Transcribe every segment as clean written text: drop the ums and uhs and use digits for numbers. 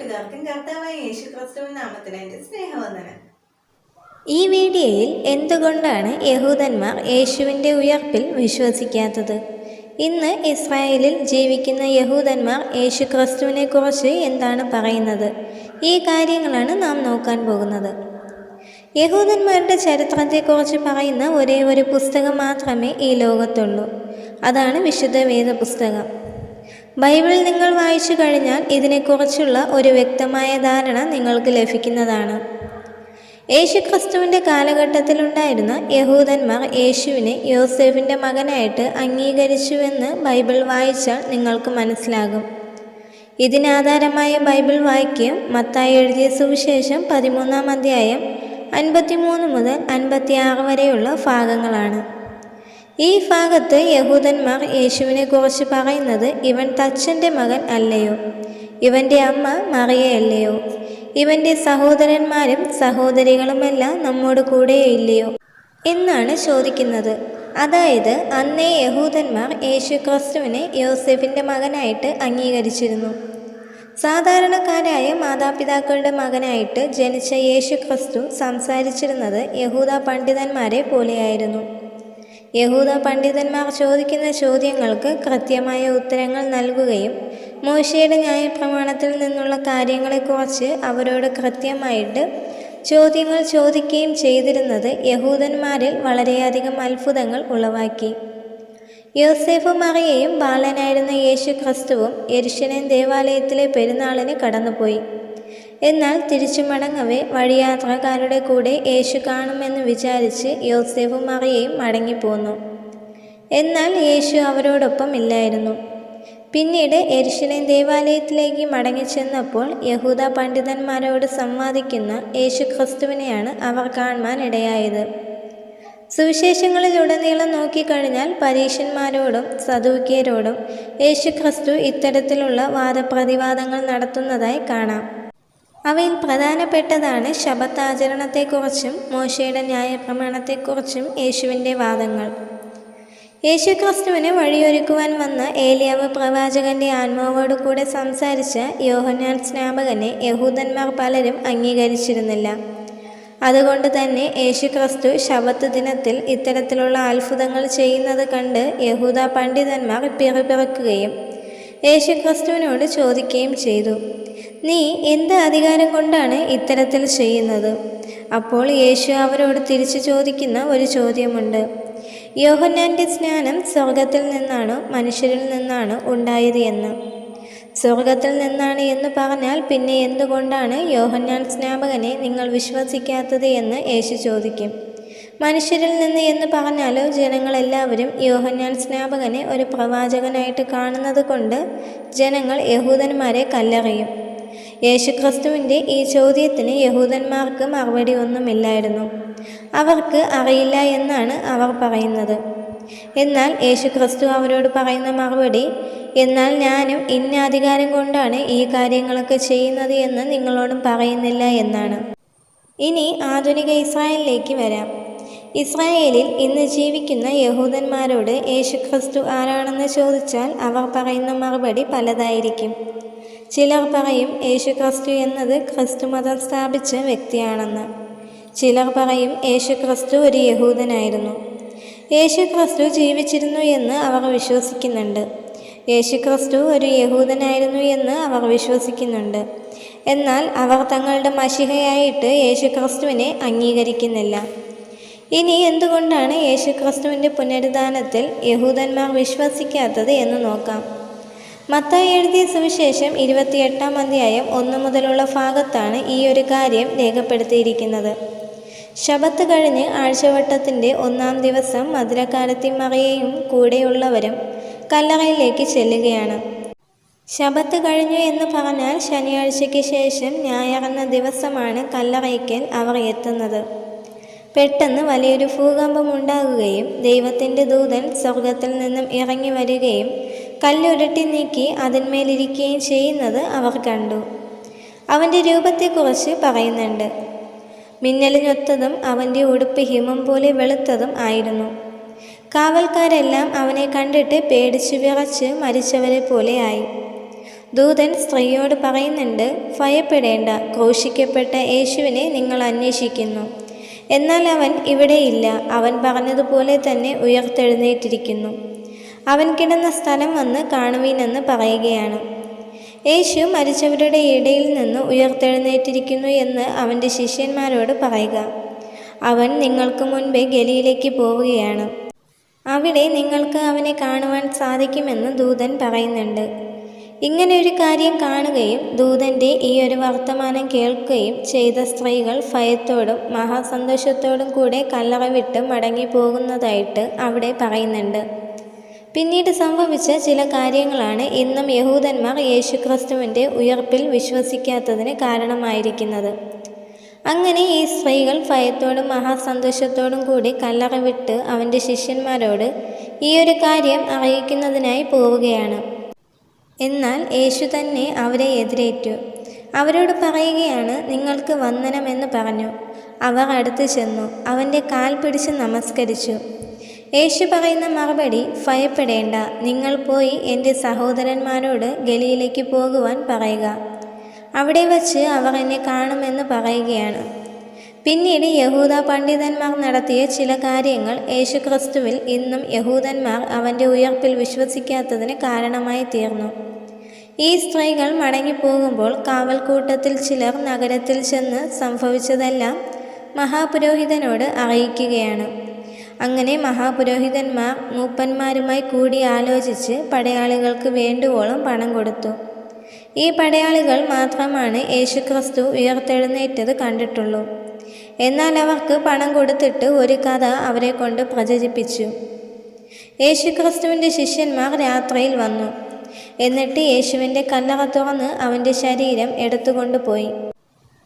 കൂട്ടുകാർക്കും കർത്താവായ യേശു ക്രിസ്തുവിൻ നാമത്തിൽ എൻ്റെ സ്നേഹവന്ദനം. ഈ വീഡിയോയിൽ എന്തുകൊണ്ടാണ് യഹൂദന്മാർ യേശുവിൻ്റെ ഉയർപ്പിൽ വിശ്വസിക്കാത്തത്? ഇന്ന് ഇസ്രായേലിൽ ജീവിക്കുന്ന യഹൂദന്മാർ യേശു ക്രിസ്തുവിനെ കുറിച്ച് എന്താണ് പറയുന്നത്? ഈ കാര്യങ്ങളാണ് നാം നോക്കാൻ പോകുന്നത്. യഹൂദന്മാരുടെ ചരിത്രത്തെക്കുറിച്ച് പറയുന്ന ഒരേ ഒരു പുസ്തകം മാത്രമേ ഈ ലോകത്തുള്ളൂ. അതാണ് വിശുദ്ധ വേദപുസ്തകം. ബൈബിൾ നിങ്ങൾ വായിച്ചു കഴിഞ്ഞാൽ ഇതിനെക്കുറിച്ചുള്ള ഒരു വ്യക്തമായ ധാരണ നിങ്ങൾക്ക് ലഭിക്കുന്നതാണ്. യേശു ക്രിസ്തുവിൻ്റെ കാലഘട്ടത്തിലുണ്ടായിരുന്ന യഹൂദന്മാർ യേശുവിനെ യോസേഫിൻ്റെ മകനായിട്ട് അംഗീകരിച്ചുവെന്ന് ബൈബിൾ വായിച്ചാൽ നിങ്ങൾക്ക് മനസ്സിലാകും. ഇതിനാധാരമായ ബൈബിൾ വാക്യം മത്തായി എഴുതിയ സുവിശേഷം 13-ാം അധ്യായം 53 മുതൽ 56 വരെയുള്ള ഭാഗങ്ങളാണ്. ഈ ഭാഗത്ത് യഹൂദന്മാർ യേശുവിനെ കുറിച്ച് പറയുന്നത്, ഇവൻ തച്ചൻ്റെ മകൻ അല്ലയോ? ഇവൻ്റെ അമ്മ മറിയയല്ലയോ? ഇവൻ്റെ സഹോദരന്മാരും സഹോദരികളുമെല്ലാം നമ്മോട് കൂടെയില്ലയോ എന്നാണ് ചോദിക്കുന്നത്. അതായത് അന്നേ യഹൂദന്മാർ യേശു ക്രിസ്തുവിനെ യോസേഫിൻ്റെ മകനായിട്ട് അംഗീകരിച്ചിരുന്നു. സാധാരണക്കാരായ മാതാപിതാക്കളുടെ മകനായിട്ട് ജനിച്ച യേശു ക്രിസ്തു സംസാരിച്ചിരുന്നത് യഹൂദ പണ്ഡിതന്മാരെ പോലെയായിരുന്നു. യഹൂദ പണ്ഡിതന്മാർ ചോദിക്കുന്ന ചോദ്യങ്ങൾക്ക് കൃത്യമായ ഉത്തരങ്ങൾ നൽകുകയും മോശയുടെ ന്യായപ്രമാണത്തിൽ നിന്നുള്ള കാര്യങ്ങളെക്കുറിച്ച് അവരോട് കൃത്യമായിട്ട് ചോദ്യങ്ങൾ ചോദിക്കുകയും ചെയ്തിരുന്നത് യഹൂദന്മാരിൽ വളരെയധികം അത്ഭുതങ്ങൾ ഉളവാക്കി. യോസേഫും മറിയയും ബാലനായിരുന്ന യേശു ക്രിസ്തുവും യെരുശലേം ദേവാലയത്തിലെ പെരുന്നാളിന് കടന്നുപോയി. എന്നാൽ തിരിച്ചു മടങ്ങവേ വഴിയാത്രക്കാരുടെ കൂടെ യേശു കാണുമെന്ന് വിചാരിച്ച് യോസേഫും മറിയയും മടങ്ങിപ്പോന്നു. എന്നാൽ യേശു അവരോടൊപ്പം ഇല്ലായിരുന്നു. പിന്നീട് യെരുശലേം ദേവാലയത്തിലേക്ക് മടങ്ങിച്ചെന്നപ്പോൾ യഹൂദ പണ്ഡിതന്മാരോട് സംവാദിക്കുന്ന യേശു ക്രിസ്തുവിനെയാണ് അവർ കാണുവാൻ ഇടയായത്. സുവിശേഷങ്ങളിലുടനീളം നോക്കിക്കഴിഞ്ഞാൽ പരീശന്മാരോടും സദൂക്യരോടും യേശു ക്രിസ്തു ഇത്തരത്തിലുള്ള വാദപ്രതിവാദങ്ങൾ നടത്തുന്നതായി കാണാം. അവയിൽ പ്രധാനപ്പെട്ടതാണ് ശബത്ത് ആചരണത്തെക്കുറിച്ചും മോശയുടെ ന്യായപ്രമാണത്തെക്കുറിച്ചും യേശുവിൻ്റെ വാദങ്ങൾ. യേശു ക്രിസ്തുവിന് വഴിയൊരുക്കുവാൻ വന്ന ഏലിയാവ് പ്രവാചകന്റെ ആത്മാവോട് കൂടെ സംസാരിച്ച യോഹന്നാൻ സ്നാപകനെ യഹൂദന്മാർ പലരും അംഗീകരിച്ചിരുന്നില്ല. അതുകൊണ്ട് തന്നെ യേശു ക്രിസ്തു ശബത്ത് ദിനത്തിൽ ഇത്തരത്തിലുള്ള അത്ഭുതങ്ങൾ ചെയ്യുന്നത് കണ്ട് യഹൂദ പണ്ഡിതന്മാർ പിറുപിറുക്കുകയും യേശു ക്രിസ്തുവിനോട് ചോദിക്കുകയും ചെയ്തു, നീ എന്ത് അധികാരം കൊണ്ടാണ് ഇത്തരത്തിൽ ചെയ്യുന്നത്? അപ്പോൾ യേശു അവരോട് തിരിച്ചു ചോദിക്കുന്ന ഒരു ചോദ്യമുണ്ട്. യോഹന്നാൻ്റെ സ്നാനം സ്വർഗത്തിൽ നിന്നാണോ മനുഷ്യരിൽ നിന്നാണോ ഉണ്ടായത് എന്ന്. സ്വർഗത്തിൽ നിന്നാണ് എന്ന് പറഞ്ഞാൽ പിന്നെ എന്തുകൊണ്ടാണ് യോഹന്നാൻ സ്നാപകനെ നിങ്ങൾ വിശ്വസിക്കാത്തത് എന്ന് യേശു ചോദിക്കും. മനുഷ്യരിൽ നിന്ന് എന്ന് പറഞ്ഞാലോ ജനങ്ങളെല്ലാവരും യോഹന്നാൻ സ്നാപകനെ ഒരു പ്രവാചകനായിട്ട് കാണുന്നത് കൊണ്ട് ജനങ്ങൾ യഹൂദന്മാരെ കല്ലെറിയും. യേശുക്രിസ്തുവിൻ്റെ ഈ ചോദ്യത്തിന് യഹൂദന്മാർക്ക് മറുപടി ഒന്നുമില്ലായിരുന്നു. അവർക്ക് അറിയില്ല എന്നാണ് അവർ പറയുന്നത്. എന്നാൽ യേശുക്രിസ്തു അവരോട് പറയുന്ന മറുപടി, എന്നാൽ ഞാനും ഇന്ന അധികാരം കൊണ്ടാണ് ഈ കാര്യങ്ങളൊക്കെ ചെയ്യുന്നത് എന്ന് നിങ്ങളോടും പറയുന്നില്ല എന്നാണ്. ഇനി ആധുനിക ഇസ്രായേലിലേക്ക് വരാം. ഇസ്രായേലിൽ ഇന്ന് ജീവിക്കുന്ന യഹൂദന്മാരോട് യേശുക്രിസ്തു ആരാണെന്ന് ചോദിച്ചാൽ അവർ പറയുന്ന മറുപടി പലതായിരിക്കും. ചിലർ പറയും യേശുക്രിസ്തു എന്നത് ക്രിസ്തു മതം സ്ഥാപിച്ച വ്യക്തിയാണെന്ന്. ചിലർ പറയും യേശുക്രിസ്തു ഒരു യഹൂദനായിരുന്നു. യേശുക്രിസ്തു ജീവിച്ചിരുന്നു എന്ന് അവർ വിശ്വസിക്കുന്നുണ്ട്. യേശുക്രിസ്തു ഒരു യഹൂദനായിരുന്നു എന്ന് അവർ വിശ്വസിക്കുന്നുണ്ട്. എന്നാൽ അവർ തങ്ങളുടെ മശിഹയായിട്ട് യേശുക്രിസ്തുവിനെ അംഗീകരിക്കുന്നില്ല. ഇനി എന്തുകൊണ്ടാണ് യേശുക്രിസ്തുവിൻ്റെ പുനരുദ്ധാനത്തിൽ യഹൂദന്മാർ വിശ്വസിക്കാത്തത് എന്ന് നോക്കാം. മത്തായി എഴുതിയ സുവിശേഷം 28-ാം അധ്യായം 1 മുതലുള്ള ഭാഗത്താണ് ഈ ഒരു കാര്യം രേഖപ്പെടുത്തിയിരിക്കുന്നത്. ശബത്ത് കഴിഞ്ഞ് ആഴ്ചവട്ടത്തിൻ്റെ 1-ാം ദിവസം മധുരക്കാരത്തി മറിയയും കൂടെയുള്ളവരും കല്ലറയിലേക്ക് ചെല്ലുകയാണ്. ശബത്ത് കഴിഞ്ഞു എന്ന് പറഞ്ഞാൽ ശനിയാഴ്ചയ്ക്ക് ശേഷം ഞായറെന്ന ദിവസമാണ് കല്ലറയ്ക്കൽ അവർ എത്തുന്നത്. പെട്ടെന്ന് വലിയൊരു ഭൂകമ്പം ഉണ്ടാകുകയും ദൈവത്തിൻ്റെ ദൂതൻ സ്വർഗത്തിൽ നിന്നും ഇറങ്ങി വരികയും കല്ലുരുട്ടി നീക്കി അതിന്മേലിരിക്കുകയും ചെയ്യുന്നത് അവർ കണ്ടു. അവൻ്റെ രൂപത്തെക്കുറിച്ച് പറയുന്നുണ്ട്. മിന്നലിനൊത്തതും അവൻ്റെ ഉടുപ്പ് ഹിമം പോലെ വെളുത്തതും ആയിരുന്നു. കാവൽക്കാരെല്ലാം അവനെ കണ്ടിട്ട് പേടിച്ചു വിറച്ച് മരിച്ചവരെ പോലെയായി. ദൂതൻ സ്ത്രീയോട് പറയുന്നുണ്ട്, ഭയപ്പെടേണ്ട, ക്രൂശിക്കപ്പെട്ട യേശുവിനെ നിങ്ങൾ അന്വേഷിക്കുന്നു. എന്നാൽ അവൻ ഇവിടെയില്ല, അവൻ പറഞ്ഞതുപോലെ തന്നെ ഉയർത്തെഴുന്നേറ്റിരിക്കുന്നു. അവൻ കിടന്ന സ്ഥലം വന്ന് കാണുവീനെന്ന് പറയുകയാണ്. യേശു മരിച്ചവരുടെ ഇടയിൽ നിന്ന് ഉയർത്തെഴുന്നേറ്റിരിക്കുന്നു എന്ന് അവൻ്റെ ശിഷ്യന്മാരോട് പറയുക. അവൻ നിങ്ങൾക്ക് മുൻപേ ഗലീലയ്ക്ക് പോവുകയാണ്. അവിടെ നിങ്ങൾക്ക് അവനെ കാണുവാൻ സാധിക്കുമെന്ന് ദൂതൻ പറയുന്നുണ്ട്. ഇങ്ങനെ ഒരു കാര്യം കാണുകയും ദൂതൻ്റെ ഈ ഒരു വർത്തമാനം കേൾക്കുകയും ചെയ്ത സ്ത്രീകൾ ഭയത്തോടും മഹാസന്തോഷത്തോടും കൂടെ കല്ലറ വിട്ട് മടങ്ങിപ്പോകുന്നതായിട്ട് അവിടെ പറയുന്നുണ്ട്. പിന്നീട് സംഭവിച്ച ചില കാര്യങ്ങളാണ് ഇന്നും യഹൂദന്മാർ യേശുക്രിസ്തുവിൻ്റെ ഉയർപ്പിൽ വിശ്വസിക്കാത്തതിന് കാരണമായിരിക്കുന്നത്. അങ്ങനെ ഈ സ്ത്രീകൾ ഭയത്തോടും മഹാസന്തോഷത്തോടും കൂടി കല്ലറ വിട്ട് അവൻ്റെ ശിഷ്യന്മാരോട് ഈ ഒരു കാര്യം അറിയിക്കുന്നതിനായി പോവുകയാണ്. എന്നാൽ യേശു തന്നെ അവരെ എതിരേറ്റു. അവരോട് പറയുകയാണ്, നിങ്ങൾക്ക് വന്ദനമെന്ന് പറഞ്ഞു. അവർ അടുത്ത് ചെന്നു അവൻ്റെ കാൽ പിടിച്ച് നമസ്കരിച്ചു. യേശു പറയുന്ന മറുപടി, ഭയപ്പെടേണ്ട, നിങ്ങൾ പോയി എൻ്റെ സഹോദരന്മാരോട് ഗലീലയ്ക്ക് പോകുവാൻ പറയുക. അവിടെ വച്ച് അവർ എന്നെ കാണുമെന്ന് പറയുകയാണ്. പിന്നീട് യഹൂദ പണ്ഡിതന്മാർ നടത്തിയ ചില കാര്യങ്ങൾ യേശുക്രിസ്തുവിൽ ഇന്നും യഹൂദന്മാർ അവൻ്റെ ഉയർപ്പിൽ വിശ്വസിക്കാത്തതിന് കാരണമായി തീർന്നു. ഈ സ്ത്രീകൾ മടങ്ങിപ്പോകുമ്പോൾ കാവൽക്കൂട്ടത്തിൽ ചിലർ നഗരത്തിൽ ചെന്ന് സംഭവിച്ചതെല്ലാം മഹാപുരോഹിതനോട് അറിയിക്കുകയാണ്. അങ്ങനെ മഹാപുരോഹിതന്മാർ മൂപ്പന്മാരുമായി കൂടി ആലോചിച്ച് പടയാളികൾക്ക് വേണ്ടുവോളം പണം കൊടുത്തു. ഈ പടയാളികൾ മാത്രമാണ് യേശുക്രിസ്തു ഉയർത്തെഴുന്നേറ്റത് കണ്ടിട്ടുള്ളൂ. എന്നാൽ അവർക്ക് പണം കൊടുത്തിട്ട് ഒരു കഥ അവരെ കൊണ്ട് പ്രചരിപ്പിച്ചു. യേശുക്രിസ്തുവിൻ്റെ ശിഷ്യന്മാർ രാത്രിയിൽ വന്നു. എന്നിട്ട് യേശുവിൻ്റെ കല്ലറ തുറന്ന് അവൻ്റെ ശരീരം എടുത്തുകൊണ്ടുപോയി.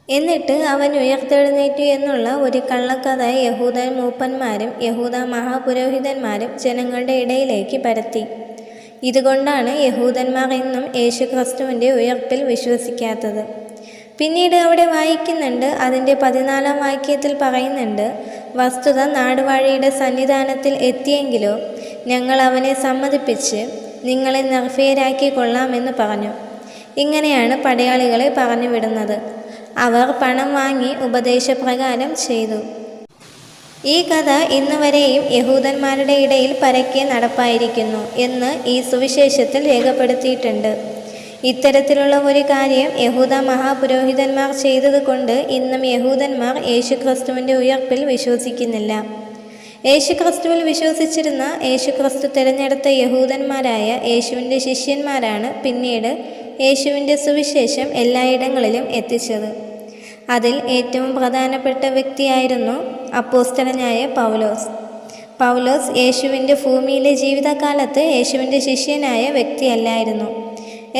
എന്നിട്ട് അവൻ ഉയർത്തെഴുന്നേറ്റു എന്നുള്ള ഒരു കള്ളക്കഥ യഹൂദ മൂപ്പന്മാരും യഹൂദ മഹാപുരോഹിതന്മാരും ജനങ്ങളുടെ ഇടയിലേക്ക് പരത്തി. ഇതുകൊണ്ടാണ് യഹൂദന്മാർ ഇന്നും യേശുക്രിസ്തുവിൻ്റെ ഉയർപ്പിൽ വിശ്വസിക്കാത്തത്. പിന്നീട് അവിടെ വായിക്കുന്നുണ്ട്, അതിൻ്റെ 14-ാം വാക്യത്തിൽ പറയുന്നുണ്ട്, വസ്തുത നാടുവാഴിയുടെ സന്നിധാനത്തിൽ എത്തിയെങ്കിലോ ഞങ്ങൾ അവനെ സമ്മതിപ്പിച്ച് നിങ്ങളെ നിർഭയരാക്കി കൊള്ളാമെന്ന് പറഞ്ഞു. ഇങ്ങനെയാണ് പടയാളികളെ പറഞ്ഞു വിടുന്നത്. അവർ പണം വാങ്ങി ഉപദേശപ്രകാരം ചെയ്തു. ഈ കഥ ഇന്ന് വരെയും യഹൂദന്മാരുടെ ഇടയിൽ പരക്കെ നടപ്പായിരിക്കുന്നു എന്ന് ഈ സുവിശേഷത്തിൽ രേഖപ്പെടുത്തിയിട്ടുണ്ട്. ഇത്തരത്തിലുള്ള ഒരു കാര്യം യഹൂദ മഹാപുരോഹിതന്മാർ ചെയ്തതുകൊണ്ട് ഇന്നും യഹൂദന്മാർ യേശുക്രിസ്തുവിൻ്റെ ഉയർപ്പിൽ വിശ്വസിക്കുന്നില്ല. യേശുക്രിസ്തുവിൽ വിശ്വസിച്ചിരുന്ന യേശുക്രിസ്തു തിരഞ്ഞെടുത്ത യഹൂദന്മാരായ യേശുവിൻ്റെ ശിഷ്യന്മാരാണ് പിന്നീട് യേശുവിൻ്റെ സുവിശേഷം എല്ലായിടങ്ങളിലും എത്തിച്ചത്. അതിൽ ഏറ്റവും പ്രധാനപ്പെട്ട വ്യക്തിയായിരുന്നു അപ്പോസ്തലനായ പൗലോസ്. പൗലോസ് യേശുവിൻ്റെ ഭൂമിയിലെ ജീവിതകാലത്ത് യേശുവിൻ്റെ ശിഷ്യനായ വ്യക്തിയല്ലായിരുന്നു.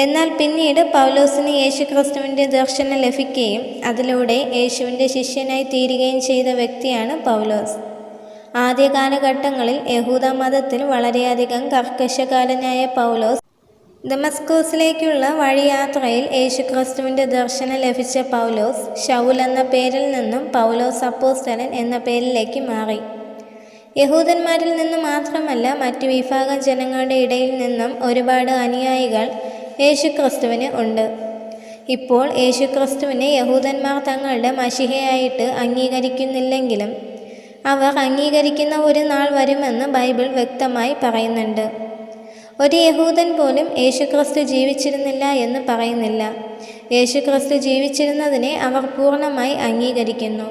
എന്നാൽ പിന്നീട് പൗലോസിന് യേശുക്രിസ്തുവിൻ്റെ ദർശനം ലഭിക്കുകയും അതിലൂടെ യേശുവിൻ്റെ ശിഷ്യനായി തീരുകയും ചെയ്ത വ്യക്തിയാണ് പൗലോസ്. ആദ്യ കാലഘട്ടങ്ങളിൽ യഹൂദ മതത്തിൽ വളരെയധികം കർക്കശക്കാരനായ പൗലോസ് ദമസ്കോസിലേക്കുള്ള വഴിയാത്രയിൽ യേശുക്രിസ്തുവിൻ്റെ ദർശനം ലഭിച്ച പൗലോസ് ശൗൽ എന്ന പേരിൽ നിന്നും പൗലോസ് അപ്പോസ്തലൻ എന്ന പേരിലേക്ക് മാറി. യഹൂദന്മാരിൽ നിന്ന് മാത്രമല്ല മറ്റു വിഭാഗം ജനങ്ങളുടെ ഇടയിൽ നിന്നും ഒരുപാട് അനുയായികൾ യേശുക്രിസ്തുവിന് ഉണ്ട്. ഇപ്പോൾ യേശുക്രിസ്തുവിനെ യഹൂദന്മാർ തങ്ങളുടെ മശിഹയായിട്ട് അംഗീകരിക്കുന്നില്ലെങ്കിലും അവർ അംഗീകരിക്കുന്ന ഒരു നാൾ വരുമെന്ന് ബൈബിൾ വ്യക്തമായി പറയുന്നുണ്ട്. ഒരു യഹൂദൻ പോലും യേശുക്രിസ്തു ജീവിച്ചിരുന്നില്ല എന്ന് പറയുന്നില്ല. യേശുക്രിസ്തു ജീവിച്ചിരുന്നതിനെ അവർ പൂർണ്ണമായി അംഗീകരിക്കുന്നു.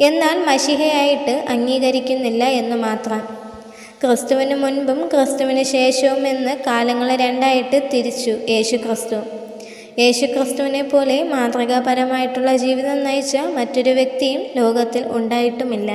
എന്നാൽ മശിഹയായിട്ട് അംഗീകരിക്കുന്നില്ല എന്ന് മാത്രം. ക്രിസ്തുവിന് മുൻപും ക്രിസ്തുവിന് ശേഷവും എന്ന് കാലങ്ങളെ രണ്ടായിട്ട് തിരിച്ചു യേശുക്രിസ്തു. യേശുക്രിസ്തുവിനെ പോലെ മാതൃകാപരമായിട്ടുള്ള ജീവിതം നയിച്ച മറ്റൊരു വ്യക്തിയും ലോകത്തിൽ ഉണ്ടായിട്ടുമില്ല.